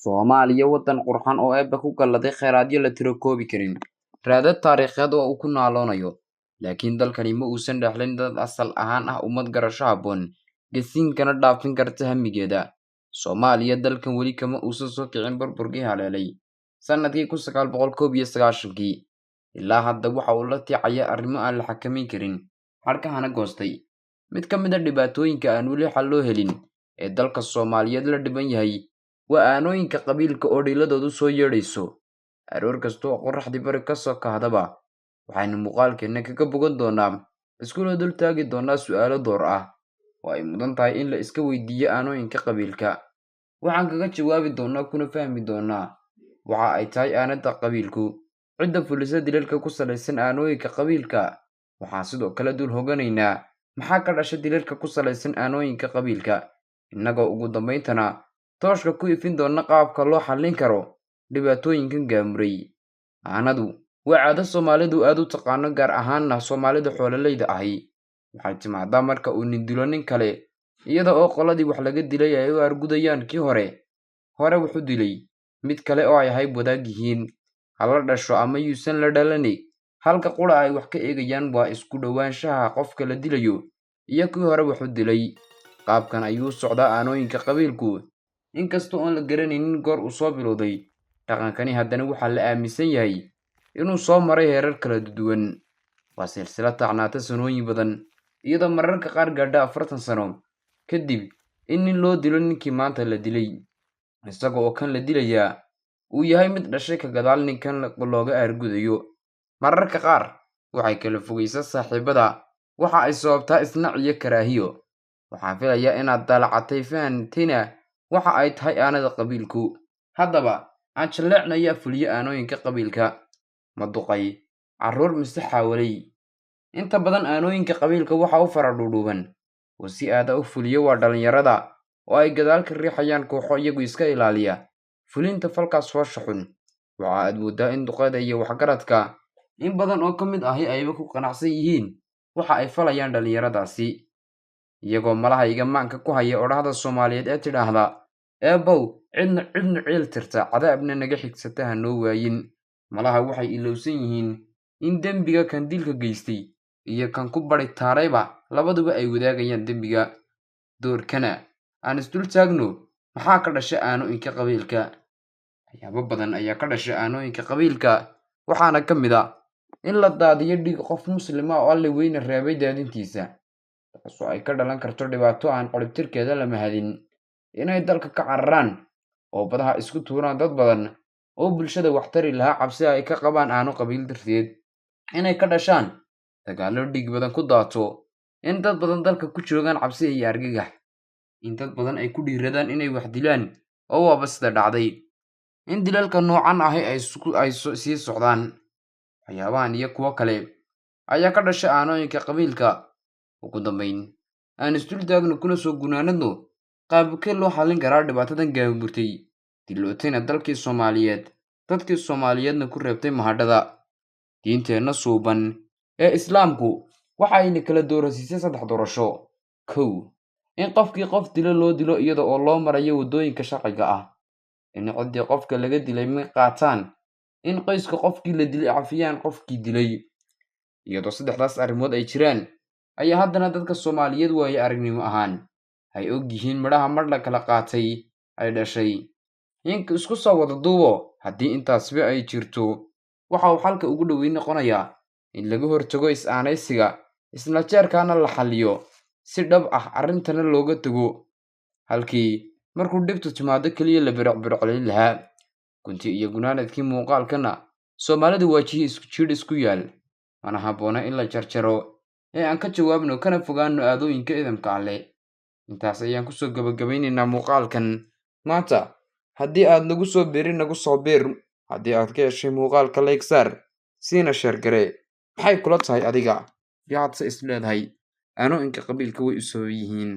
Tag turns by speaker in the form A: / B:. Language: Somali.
A: Soomaaliya waddan qurxan oo eebba ku galladay kheyraadyo la tiro koobi karin, raadad taariikheed oo uu ku naaloonayo. Laakiin dalkani ma uusan dhexlin dad asal ahaan ah ummad garasho habboon, gasiinkana dhaafin karta hamigeeda. Soomaaliya dalkan weli kama uusan soo kicin burburkii haleelay sanadkii 1991kii. Ilaa hadda waxa uu la ticaya arrimo aan la xakameyn karin, xadhkahana goostay. Mid ka mid ah dhibaatooyinka aan weli xal loo helin ee dalka Soomaaliyeed la dhiban yahay waa aanooyinka qabiilka oo dhiiladoodu soo yeedhayso. Aroor kasta oo qorraxdii bari ka soo kahdaba, waxaynu muuqaalkeenna kaga bogan doonaa iskula dul taagi doonaa su'aalo door ah oo ay mudan tahay in la iska weydiiyo aanooyinka qabiilka. Waxaan kaga jawaabi doonaa kuna fahmi doonaa waxa ay tahay aanada qabiilku, cidda fulisa dilalka ku salaysan aanooyinka qabiilka. Waxaan sidoo kale dul hoganaynaa maxaa ka dhasha dilalka ku salaysan aanooyinka qabiilka, innagoo ugu dambayntana tooshka ku ifin doona qaabka loo xallin karo dhibaatooyinkan gaamuray. Aanadu waa caado Soomaalidu aad u taqaano, gaar ahaanna Soomaalida xoololeyda ahi. Waxay timaadaa marka uu nin dilo nin kale, iyada oo qoladii wax laga dilay ay u argudayaan kii hore wuxuu dilay mid kale oo ay hayb wadaag yihiin, hala dhasho ama yuusan la dhalani. Halka qura ay wax ka eegayaan waa isku dhowaanshaha qofka la dilayo iyo kii hore wuxuu dilay. Qaabkan ayuu u socdaa aanooyinka qabiilku, inkastoo aan la garanaynin goor uu soo bilowday. Dhaqankani haddana waxaa la aaminsan yahay inuu soo maray heerar kala duwan. Waa silsilad tacnaata sanooyin badan, iyadoo mararka qaar gaadha 40 sano kadib in nin loo dilo ninkii maanta la dilay, isaga oo kan la dilayaa uu yahay mid dhashay ka gadaal ninkan looga argudayo. Mararka qaar waxay kala fogaysaa saaxiibada, waxa ay sababtaa isnac iyo karaahiyo. Waxaan filayaa inaad daalacatay fahantina waxa ay tahay aanada qabiilku. Haddaba aan jaleecnaya fuliyo aanooyinka qabiilka. Ma duqay, carruur mise xawalay? Inta badan aanooyinka qabiilka waxa u fara dhuudhuuban oo si aad u fuliyo waa dhalinyarada, oo ay gadaal ka riixayaan kooxo iyagu iska ilaaliya fulinta falkaas foosha xun. Waxa aad moodaa in duqada iyo waxgaradka in badan oo ka mid ahi ayba ku qanacsan yihiin waxa ay falayaan dhalinyaradaasi, iyagoo malahayga maanka ku haya odhahda Soomaaliyeed ee tidhaahda eebow cidna ciil tirta, cadaabna naga xigsata ha noo waayin. Malaha waxay ilowsan yihiin in dembiga kan dilka geystay iyo kan ku bari taarayba labaduba ay wadaagayaan dembiga. Doorkana aan isdul taagno, maxaa ka dhasha aanooyinka qabiilka? Waxyaabo badan ayaa ka dhasha aanooyinka qabiilka, waxaana ka mid ah in la daadiyo dhiig qof muslima oo alle weyne reebay daadintiisa, taasoo ay ka dhalan karto dhibaato aan ciribtirkeeda la mahadin. Inay dalka ka cararaan oo badaha isku tuuraan dad badan oo bulshada wax tari lahaa cabsi ay ka qabaan aano qabiil darteed. Inay ka dhashaan dagaallo dhiig badan ku daato, in dad badan dalka ku joogaan cabsi iyo argagax, in dad badan ay ku dhiiradaan inay wax dilaan oo waaba sida dhacday, in dilalka noocan ahi ay sii socdaan. Waxyaabahan iyo kuwo kale ayaa ka dhasha aanooyinka qabiilka. Ugu dambayn, aan isdul taagno kuna soo gunaanadno qaabkee loo xallin karaa dhibaatadan gaamurtay, dilootayna dalkii Soomaaliyeed, dadkii Soomaaliyeedna ku reebtay mahadhada. Diinteenna suuban ee Islaamku waxa ayna kala doorasiisay 3 doorasho. 1. In qofkii qof dilo loo dilo iyada oo loo marayo waddooyinka sharciga ah, in ciddii qofka laga dilay ma qaataan, in qoyska qofkii la dilay cafiyaan qofkii dilay. Iyadoo 3daas arrimood ay jiraan, ayaa haddana dadka Soomaaliyeed waaye aragnimo ahaan ay og yihiin midhaha mar la kala qaatay ay dhashay. Inka isku soo wada duubo, haddii intaasba ay jirto, waxa uu xalka ugu dhoweyn noqonayaa in laga hortago is-aanaysiga, isla jeerkaana la xalliyo si dhab ah, arrintana looga tago halkii markuu dhibtu timaado keliya la biricbiriclayn lahaa. Gunti iyo gunaanadkii muuqaalkana, Soomaalidu waa jiidh isku yaal, mana habboona in la jarjaro ee aan ka jawaabno kana fogaano aadooyinka idamka alle. Intaas ayaan kusoo gabagabaynaynaa muuqaalkan maanta. Haddii aad nagu soo biirin, nagu soo biir. Haddii aad ka heshay muuqaalka like saar, siina share garee. Maxay kula tahay adiga? Yaad se is leedahay aanooyinka qabiilka way u soo yihiin.